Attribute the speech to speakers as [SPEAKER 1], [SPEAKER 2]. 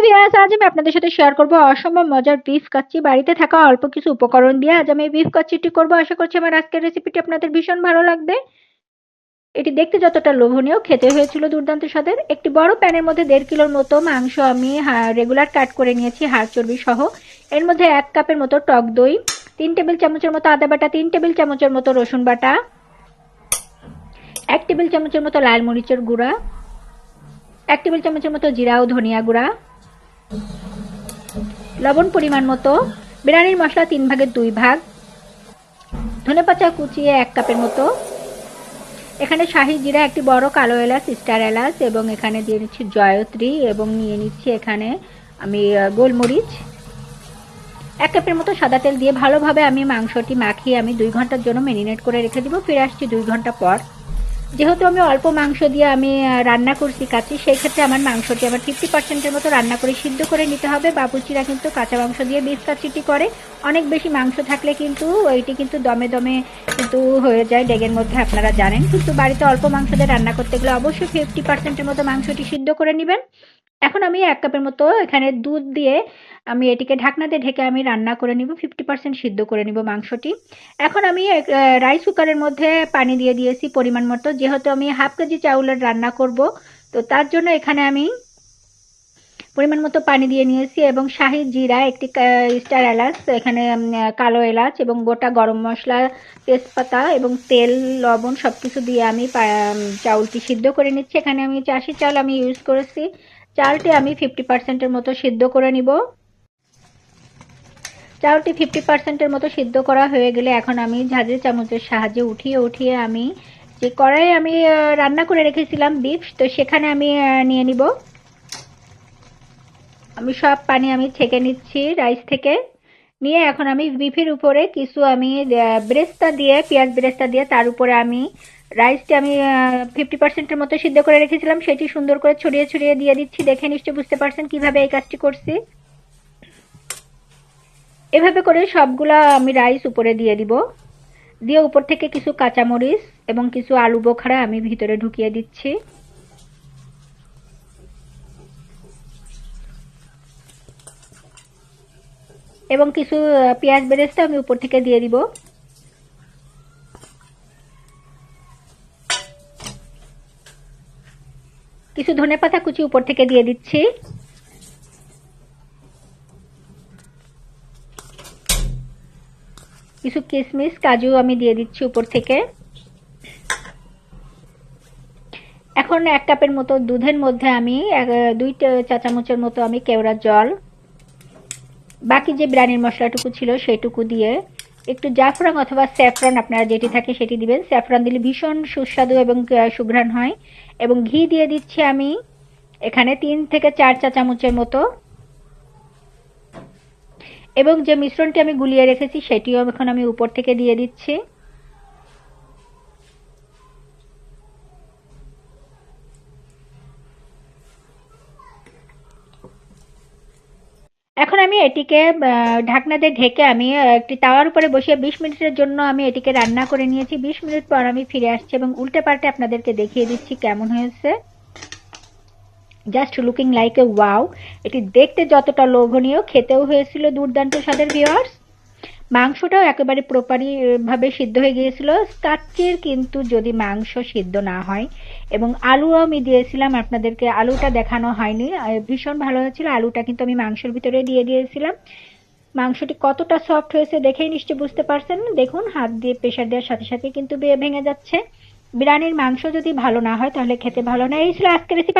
[SPEAKER 1] Viewers, আজ আমি আপনাদের সাথে শেয়ার করব অসম্ভব মজার বিফ কাচ্চি। বাড়িতে থাকা অল্প কিছু উপকরণ দিয়ে আজ আমি এই বিফ কাচ্চিটি করব। আশা করছি আমার আজকের রেসিপিটি আপনাদের ভীষণ ভালো লাগবে। এটি দেখতে যতটা লোভনীয়, খেতে হয়েছিল দুর্দান্ত স্বাদের। একটি বড় প্যানের মধ্যে 1.5 কিলোর মতো মাংস আমি রেগুলার কাট করে নিয়েছি, হাড় চর্বি সহ। এর মধ্যে 1 কাপের মতো টক দই, 3 টেবিল চামচের মতো আদা বাটা, 3 টেবিল চামচের মতো রসুন বাটা, 1 টেবিল চামচের মতো লাল মরিচের গুঁড়া, 1 টেবিল চামচের মতো জিরা ও ধনিয়া গুঁড়া, লবণ পরিমাণ মতো, বিরিয়ানির মশলা 3 ভাগের 2 ভাগ, ধনেপাতা কুচিয়ে 1 কাপের মতো, এখানে শাহি জিরা, একটি বড় কালো এলাচ, স্টার এলাচ, এবং এখানে দিয়ে নিচ্ছি জয়ত্রী, এবং নিয়ে নিচ্ছি এখানে আমি গোলমরিচ। 1 কাপের মতো সাদা তেল দিয়ে ভালোভাবে আমি মাংসটি মাখিয়ে আমি 2 ঘন্টার জন্য ম্যারিনেট করে রেখে দিব। ফিরে আসছি 2 ঘন্টা পর। যেহেতু আমি অল্প মাংস দিয়ে আমি রান্না করছি কাচ্চি, সেই ক্ষেত্রে আমার মাংসটি আমার 50%-এর মতো রান্না করে সিদ্ধ করে নিতে হবে। বাবুর্চিরা কিন্তু কাঁচা মাংস দিয়ে বিফ কাচ্চিটি করে। অনেক বেশি মাংস থাকলে কিন্তু এইটি কিন্তু দমে দমে কিন্তু হয়ে যায় ডেগের মধ্যে, আপনারা জানেন। কিন্তু বাড়িতে অল্প মাংস দিয়ে রান্না করতে গেলে অবশ্যই 50%-এর মতো মাংসটি সিদ্ধ করে নেবেন। এখন আমি 1 কাপের মতো এখানে দুধ দিয়ে আমি এটিকে ঢাকনা দিয়ে ঢেকে আমি রান্না করে নিব, 50% সিদ্ধ করে নিব মাংসটি। এখন আমি রাইস কুকারের মধ্যে পানি দিয়ে দিয়েছি পরিমাণ মতো। যেহেতু আমি 1/2 কেজি চাউলের রান্না করব, তো তার জন্য এখানে আমি পরিমাণ মতো পানি দিয়ে নিয়েছি, এবং শাহি জিরা, একটি স্টার এলাচ, এখানে কালো এলাচ, এবং গোটা গরম মশলা, তেজপাতা, এবং তেল, লবণ সবকিছু দিয়ে আমি চাউলটি সিদ্ধ করে নিচ্ছি। এখানে আমি চাষি চাল আমি ইউজ করেছি। চালটি আমি 50%-এর মতো সিদ্ধ করে নিব। চাউলটি 50%-এর মতো সিদ্ধ করা হয়ে গেলে এখন আমি ঝাঁঝরি চামচের সাহায্যে উঠিয়ে আমি যে কড়াইয়ে আমি রান্না করে রেখেছিলাম বিফ, তো সেখানে আমি নিয়ে নিব। আমি সব পানি আমি ছেঁকে নিচ্ছি রাইস থেকে। নিয়ে এখন আমি বিফের উপরে কিছু আমি বেরেস্তা দিয়ে, পেঁয়াজ বেরেস্তা দিয়ে, তার উপরে আমি রাইসটি আমি 50%-এর মতো সিদ্ধ করে রেখেছিলাম সেটি সুন্দর করে ছড়িয়ে ছড়িয়ে দিয়ে দিচ্ছি। দেখে নিশ্চয়ই বুঝতে পারছেন কিভাবে এই কাজটি করছি। এভাবে করে সবগুলা আমি রাইস উপরে দিয়ে দিব। দিয়ে উপর থেকে কিছু কাঁচামরিচ এবং কিছু আলু বোখারা আমি ভিতরে ঢুকিয়ে দিচ্ছি। এবং কিছু পেঁয়াজ বেরেস্তা আমি উপর থেকে দিয়ে দিব। কিছু ধনেপাতা কুচি উপর থেকে দিয়ে দিচ্ছি। কিছু কিশমিশ, কাজু আমি দিয়ে দিচ্ছি উপর থেকে। এখন 1 কাপের মতো দুধের মধ্যে আমি 2 চা চামচের মতো আমি কেওড়ার জল, বাকি যে বিরিয়ানির মশলাটুকু ছিল সেইটুকু দিয়ে, একটু জাফরান অথবা স্যাফরন আপনারা যেটি থাকে সেটি দিবেন। স্যাফরন দিলে ভীষণ সুস্বাদু এবং সুঘ্রাণ হয়। এবং ঘি দিয়ে দিচ্ছি আমি এখানে 3 থেকে 4 চা চামচের মতো। এবং যে মিশ্রণটি আমি গুলিয়ে রেখেছি সেটিও এখন আমি উপর থেকে দিয়ে দিচ্ছি। এখন আমি এটিকে ঢাকনা দিয়ে ঢেকে আমি একটি তাওয়ার উপরে বসিয়ে 20 মিনিটের জন্য আমি এটিকে রান্না করে নিয়েছি। 20 মিনিট পর আমি ফিরে আসছি এবং উল্টে পাল্টে আপনাদেরকে দেখিয়ে দিচ্ছি কেমন হয়েছে। Just looking like a wow. এটি দেখতে যতটা লোভনীয়, খেতেও হয়েছিল দুর্দান্ত স্বাদের ভিউয়ার্স। মাংসটাও একেবারে প্রপারলি ভাবে সিদ্ধ হয়ে গিয়েছিল। কাচ্চির কিন্তু যদি মাংস সিদ্ধ না হয়, এবং আলুও আমি দিয়েছিলাম, আপনাদেরকে আলুটা দেখানো হয়নি, ভীষণ ভালো হয়েছিল। আলুটা কিন্তু আমি মাংসের ভিতরে দিয়ে দিয়েছিলাম। মাংসটি কতটা সফট হয়েছে দেখেই নিশ্চয়ই বুঝতে পারছেন। দেখুন, হাত দিয়ে প্রেসার দেওয়ার সাথে সাথে কিন্তু ভেঙে যাচ্ছে। বিরিয়ানির মাংস যদি ভালো না হয় তাহলে খেতে ভালো না। এই ছিল আজকের রেসিপি।